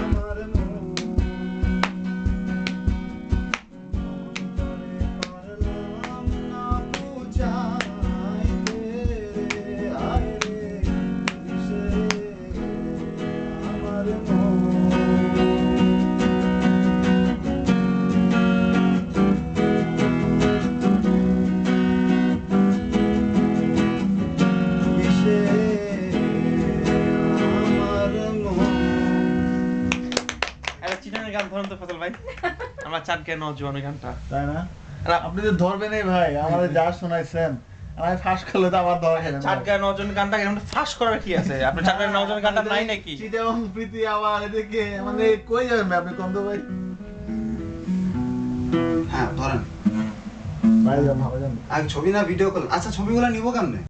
আমার মন পারলাম না বুঝাইতে রে আয় রে কিসে আমার মন গান ধরুন তো ফজল ভাই, আমরা চাঁদ কে নজওয়ানের গানটা, তাই না? আপনি তো ধরবেন এই ভাই, আমাদের যা শোনাইছেন আমি ফাঁস করলে তো আবার ধরা খেলেন। চাঁদ কে নজওয়ান গানটা এরকম ফাঁস করার কি আছে? আপনি চাঁদ কে নজওয়ান গানটা নাই নাকি? চিটাগং প্রীতি আবার এদিকে মানে কই যাবেন আপনি কন্দ ভাই? হ্যাঁ ধরেন ভাই যান ভালো যান। আগে ছবি না ভিডিও কল? আচ্ছা ছবিগুলো নিবো কেমনে?